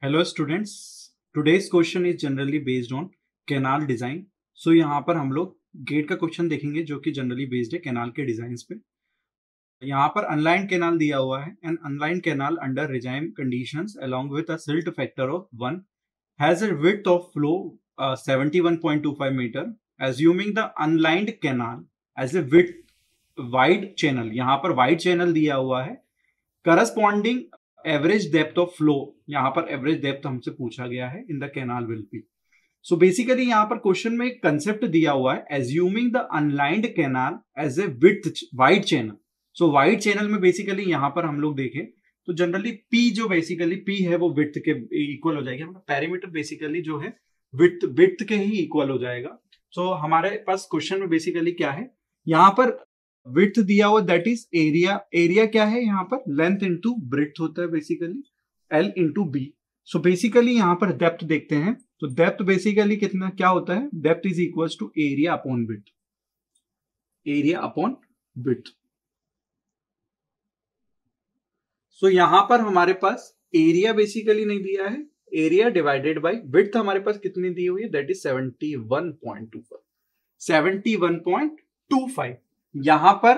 Hello students, today's question is generally based on canal design. So यहाँ पर हम लोग गेट का क्वेश्चन देखेंगे जो कि जनरली बेस्ड है कैनाल के डिजाइन पे। यहाँ पर अनलाइंड कैनाल दिया हुआ है। An unlined canal under regime conditions along with a silt factor of 1 has a width of flow 71.25 metre. Assuming the unlined canal as a width wide channel, यहाँ पर wide channel दिया हुआ है। Corresponding average depth of flow, यहाँ पर average depth हमसे पूछा गया है in the canal will be. So basically यहाँ पर क्वेश्चन में एक कंसेप्ट दिया हुआ है, assuming the unlined canal as a width wide channel. So wide channel में बेसिकली यहाँ पर हम लोग देखें तो जनरली पी जो बेसिकली पी है वो विड्थ के इक्वल हो जाएगी। हमारा पैरामीटर बेसिकली जो है विड्थ के ही इक्वल हो जाएगा। सो हमारे पास क्वेश्चन में बेसिकली क्या है, यहाँ पर विड्थ दिया हुआ दैट इज एरिया। एरिया क्या है यहाँ पर, लेंथ इंटू ब्रेड्थ होता है basically, L into B. So basically यहाँ पर डेप्थ देखते हैं तो डेप्थ बेसिकली कितना क्या होता है, depth is equal to area upon width, area upon width. So यहां पर हमारे पास एरिया बेसिकली नहीं दिया है, एरिया डिवाइडेड बाय विड्थ हमारे पास कितनी दी हुई है, दैट इज 71.25, 71.25। यहां पर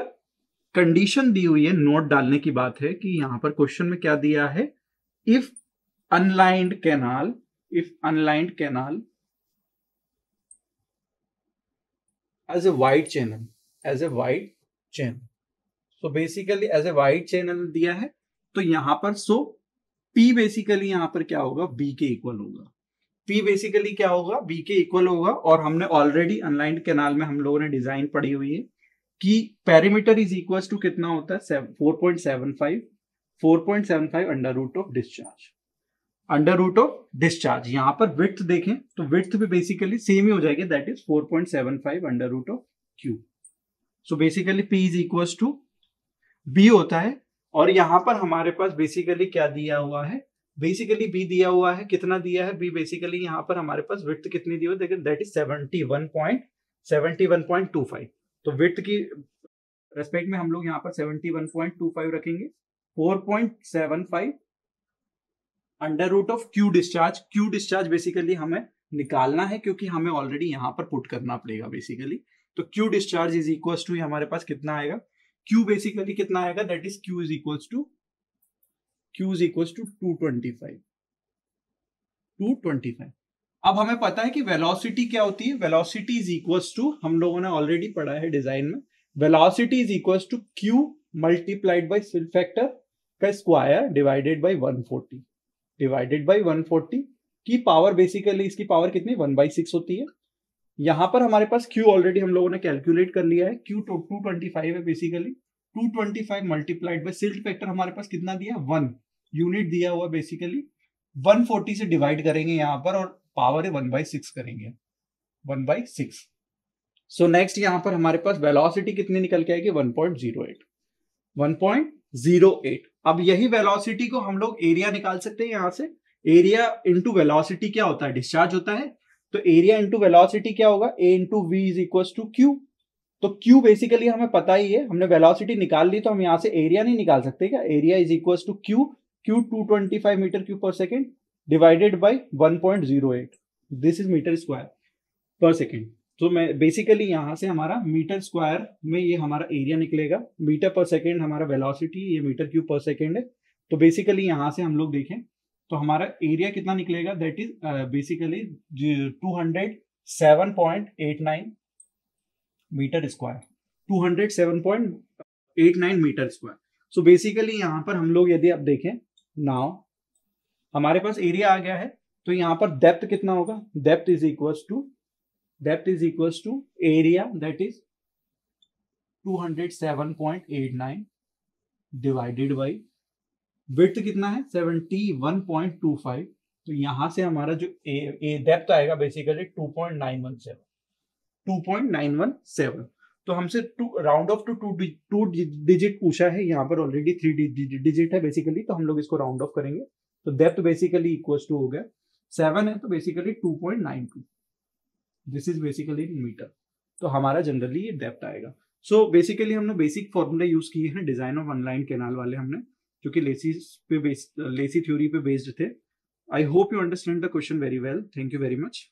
कंडीशन दी हुई है, नोट डालने की बात है कि यहां पर क्वेश्चन में क्या दिया है, if unlined canal as a wide channel, so basically as a wide channel दिया है तो यहां पर सो P बेसिकली यहां पर क्या होगा, B के इक्वल होगा। P बेसिकली क्या होगा, B के इक्वल होगा। और हमने ऑलरेडी अनलाइंड कैनाल में हम लोगों ने डिजाइन पढ़ी हुई है कि पेरीमीटर इज इक्वल टू कितना होता है, 4.75 अंडर रूट ऑफ डिस्चार्ज। यहां पर विड्थ देखें तो विड्थ भी बेसिकली सेम ही हो जाएगी, that is 4.75 under root of Q. So basically P is equal to B होता है। और यहां पर हमारे पास बेसिकली क्या दिया हुआ है, बेसिकली B दिया हुआ है, कितना दिया है B बेसिकली यहाँ पर हमारे पास विड्थ कितनी दी हुई है, दैट इज 71.25। तो विड्थ की रेस्पेक्ट में हम लोग यहाँ पर 71.25 रखेंगे। 4.75 under root of Q discharge basically हमें निकालना है क्योंकि हमें ऑलरेडी यहाँ पर पुट करना पड़ेगा बेसिकली। तो Q discharge is equal to हमारे पास कितना आएगा, क्यू बेसिकली कितना आएगा, that is Q is equal to 225। अब हमें पता है कि वेलोसिटी क्या होती है, वेलोसिटी इज इक्वल टू, हम लोगों ने ऑलरेडी पढ़ा है डिजाइन में, velocity is equal to Q multiplied by silt factor का स्क्वायर डिवाइडेड बाय 140 की पावर, बेसिकली इसकी पावर कितनी 1/6 होती है। यहां पर हमारे पास Q ऑलरेडी हम लोगों ने कैलकुलेट कर लिया है, Q 225 है basically. 225 multiplied by silt factor हमारे पास कितना दिया, 1 यूनिट दिया हुआ बेसिकली। 140 से डिवाइड करेंगे यहां पर और पावर है 1/6 करेंगे, 1/6। सो नेक्स्ट यहां पर हमारे पास वेलोसिटी कितनी निकल के आएगी, 1.08। अब यही वेलोसिटी को हम लोग एरिया निकाल सकते हैं यहां से। एरिया इंटू वेलोसिटी क्या होता है, डिस्चार्ज होता है। तो एरिया इंटू वेलोसिटी क्या होगा, A into V is equal to Q. तो Q बेसिकली हमें पता ही है, हमने वेलोसिटी निकाल ली तो हम यहां से एरिया नहीं निकाल सकते क्या, area is equal to Q 225 metre cube per second divided by 1.08, this is metre square per second. तो मैं बेसिकली यहां से हमारा मीटर स्क्वायर में ये हमारा एरिया निकलेगा, मीटर पर सेकेंड हमारा वेलोसिटी, ये मीटर क्यूब पर सेकेंड है। तो बेसिकली यहां से हम लोग देखें तो हमारा एरिया कितना निकलेगा, that is basically 207.89 metre square, 207.89 metre square. So basically यहां पर हम लोग यदि आप देखें नाउ हमारे पास एरिया आ गया है तो यहां पर डेप्थ कितना होगा, depth is equal to area that is 207.89 divided by width कितना है 71.25। तो यहां से हमारा जो डेप्थ आएगा बेसिकली 2.917। तो हमसे round off to two digit पूछा है, यहाँ पर ऑलरेडी 3 डिजिट है बेसिकली, तो हम लोग इसको राउंड ऑफ करेंगे। तो डेप्थ बेसिकली इक्वल टू हो गया 7 है तो basically 2.92, this is basically metre. तो हमारा जनरली ये डेप्थ आएगा। सो बेसिकली हमने बेसिक फॉर्मूले यूज किए हैं डिजाइन ऑफ अनलाइन कैनाल वाले हमने, क्योंकि लेसी थ्योरी पे बेस्ड थे। I hope you understand the question very well. Thank you very much.